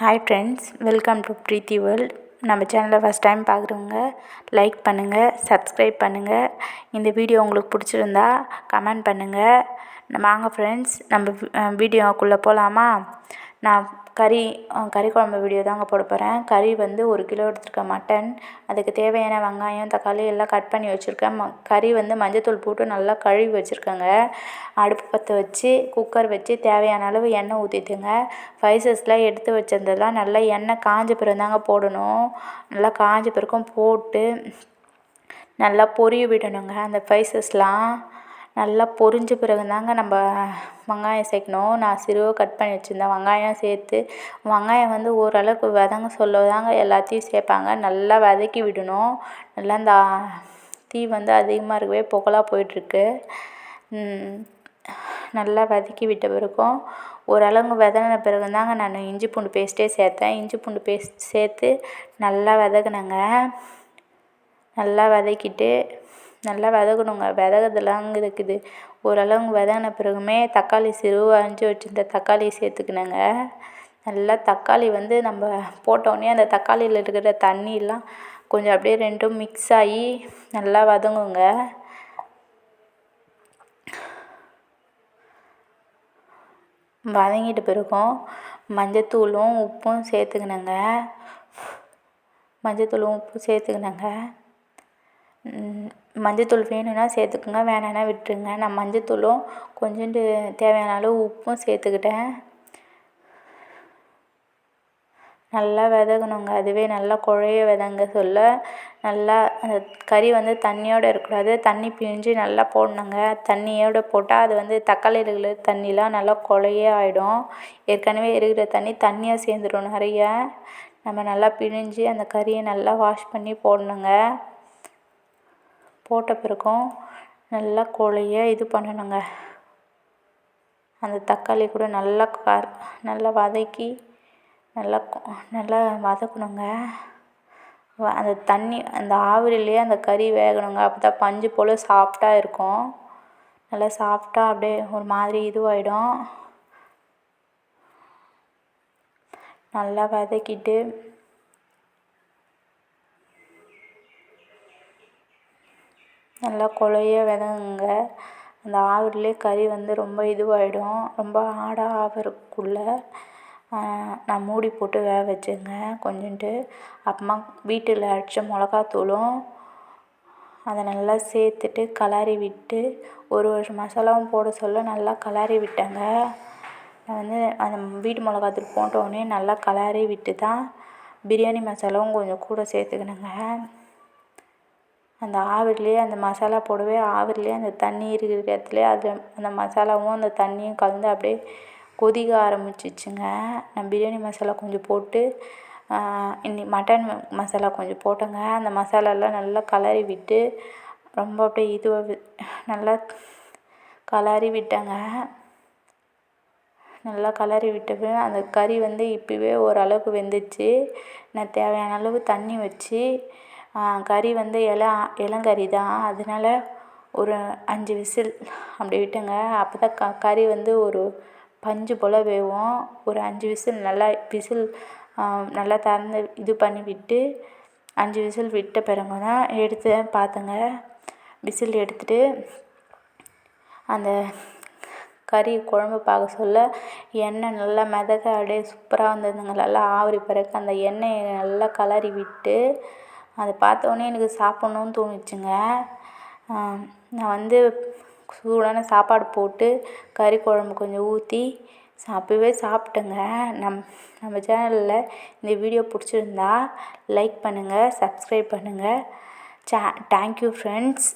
Hi friends, welcome to Preethi World. நம்ம சேனலில் first time பார்க்குறவங்க லைக் பண்ணுங்கள், சப்ஸ்கிரைப் பண்ணுங்கள். இந்த வீடியோ உங்களுக்கு பிடிச்சிருந்தா கமெண்ட் பண்ணுங்கள். வாங்க ஃப்ரெண்ட்ஸ், நம்ம வீடியோக்குள்ளே போகலாமா? நான் கறி குழம்பு வீடியோ தாங்க போட போகிறேன். கறி வந்து 1 கிலோ எடுத்துருக்கேன், மட்டன். அதுக்கு தேவையான வெங்காயம், தக்காளி எல்லாம் கட் பண்ணி வச்சுருக்கேன். கறி வந்து மஞ்சத்தூள் போட்டு நல்லா கழுவி வச்சுருக்கேங்க. அடுப்பு பற்ற வச்சு குக்கர் வச்சு தேவையான அளவு எண்ணெய் ஊற்றிட்டுங்க. ஸ்பைசஸ்லாம் எடுத்து வச்சிருந்ததெல்லாம் நல்லா எண்ணெய் காஞ்ச பிறகு தாங்க போடணும். நல்லா காஞ்ச பிறகும் போட்டு நல்லா பொரிய விடணுங்க. அந்த ஸ்பைசஸ்லாம் நல்லா பொரிஞ்ச பிறகு தாங்க நம்ம வெங்காயம் சேர்க்கணும். நான் சிறுவாக கட் பண்ணி வச்சுருந்தேன் வெங்காயம் சேர்த்து. வெங்காயம் வந்து ஓரளவுக்கு வதங்க சொல்ல தாங்க எல்லாத்தையும் சேர்ப்பாங்க. நல்லா வதக்கி விடணும். நல்லா இந்த தீ வந்து அதிகமாக இருக்கவே புகழாக போயிட்டுருக்கு. நல்லா வதக்கி விட்ட பிறகும் ஓரளவுக்கு வதங்கின பிறகு தாங்க நான் இஞ்சி பூண்டு பேஸ்ட்டே சேர்த்தேன். இஞ்சி பூண்டு பேஸ்ட் சேர்த்து நல்லா வதக்கினேங்க. நல்லா வதக்கிட்டு நல்லா வதக்கணுங்க. வதக்கிறதுலாங்க இருக்குது. ஓரளவுக்கு வதங்கின பிறகுமே தக்காளி சிறுவாக அரிஞ்சு வச்சுருந்த தக்காளியை சேர்த்துக்கினேங்க. நல்லா தக்காளி வந்து நம்ம போட்டோடனே அந்த தக்காளியில் இருக்கிற தண்ணியெலாம் கொஞ்சம் அப்படியே ரெண்டும் மிக்ஸ் ஆகி நல்லா வதங்குங்க. வதங்கிட்ட பிறகும் மஞ்சத்தூளும் உப்பும் சேர்த்துக்கினேங்க. மஞ்சத்தூள் வேணும்னா சேர்த்துக்குங்க, வேணான்னா விட்டுருங்க. நான் மஞ்சத்தூளும் கொஞ்சோண்டு தேவையான அளவு உப்பும் சேர்த்துக்கிட்டேன். நல்லா வதக்கணுங்க. அதுவே நல்லா குழைய வதங்க சொல்ல நல்லா அந்த கறி வந்து தண்ணியோடு இருக்கக்கூடாது, தண்ணி பிழிஞ்சு நல்லா போடணுங்க. தண்ணியோடு போட்டால் அது வந்து தக்காளியில் இருக்கிற தண்ணிலாம் நல்லா குழைய ஆகிடும். ஏற்கனவே இருக்கிற தண்ணியாக சேர்ந்துடும் நிறைய. நம்ம நல்லா பிழிஞ்சு அந்த கறியை நல்லா வாஷ் பண்ணி போடணுங்க. போட்ட பிறகும் நல்லா குழைய இது பண்ணணுங்க. அந்த தக்காளி கூட நல்லா வதக்கி நல்லா வதக்கணுங்க. அந்த தண்ணி அந்த ஆவிரிலேயே அந்த கறி வேகணுங்க. அப்போ தான் பஞ்சு போல் சாஃப்டாக இருக்கும். நல்லா சாஃப்டாக அப்படியே ஒரு மாதிரி இதுவாகிடும். நல்லா வதக்கிட்டு நல்லா குழைய வதங்குங்க. அந்த ஆவிரிலே கறி வந்து ரொம்ப இதுவாகிடும். ரொம்ப ஆடாக ஆகிறதுக்குள்ளே நான் மூடி போட்டு வேக வச்சேங்க கொஞ்சோண்டு. அப்புறமா வீட்டில் அரைச்ச மிளகாத்தூளும் அதை நல்லா சேர்த்துட்டு கிளறி விட்டு ஒரு மசாலாவும் போட சொல்ல நல்லா கிளறி விட்டேங்க. நான் வந்து அந்த வீட்டு மிளகாத்தூள் போட்டோடனே நல்லா கிளறி விட்டு தான் பிரியாணி மசாலாவும் கொஞ்சம் கூட சேர்த்துக்கினேங்க. அந்த ஆவிரிலே அந்த மசாலா போடவே ஆவிரிலே அந்த தண்ணி இருக்கிற இடத்துல அந்த மசாலாவும் அந்த தண்ணியும் கலந்து அப்படியே கொதிக்க ஆரம்பிச்சிச்சுங்க. நான் பிரியாணி மசாலா கொஞ்சம் போட்டு மட்டன் மசாலா கொஞ்சம் போட்டேங்க. அந்த மசாலாலாம் நல்லா கிளறி விட்டு ரொம்ப அப்படியே நல்லா கிளறி விட்டேங்க. நல்லா கிளறி விட்டது அந்த கறி வந்து இப்போவே ஓரளவுக்கு வெந்துச்சு. நான் தேவையான அளவு தண்ணி வச்சு கறி வந்து இளங்கறி தான், அதனால ஒரு 5 விசில் அப்படி விட்டேங்க. அப்போ தான் கறி வந்து ஒரு பஞ்சு போல் வேகும். ஒரு 5 விசில் நல்லா திறந்து இது பண்ணி விட்டு 5 விசில் விட்ட பிறகு தான் எடுத்து பார்த்தேங்க. விசில் எடுத்துட்டு அந்த கறி குழம்பு பார்க்க சொல்ல எண்ணெய் நல்லா மிதக்க அப்படியே சூப்பராக வந்ததுங்க. நல்லா ஆவிரி பிறகு அந்த எண்ணெயை நல்லா கிளறி விட்டு அதை பார்த்தோன்னே எனக்கு சாப்பிட்ணுன்னு தோணுச்சுங்க. நான் வந்து சூடான சாப்பாடு போட்டு கறி குழம்பு கொஞ்சம் ஊற்றி அப்போவே சாப்பிட்டேங்க. நம்ம சேனலில் இந்த வீடியோ பிடிச்சிருந்தா லைக் பண்ணுங்கள், சப்ஸ்கிரைப் பண்ணுங்கள். Thank you friends.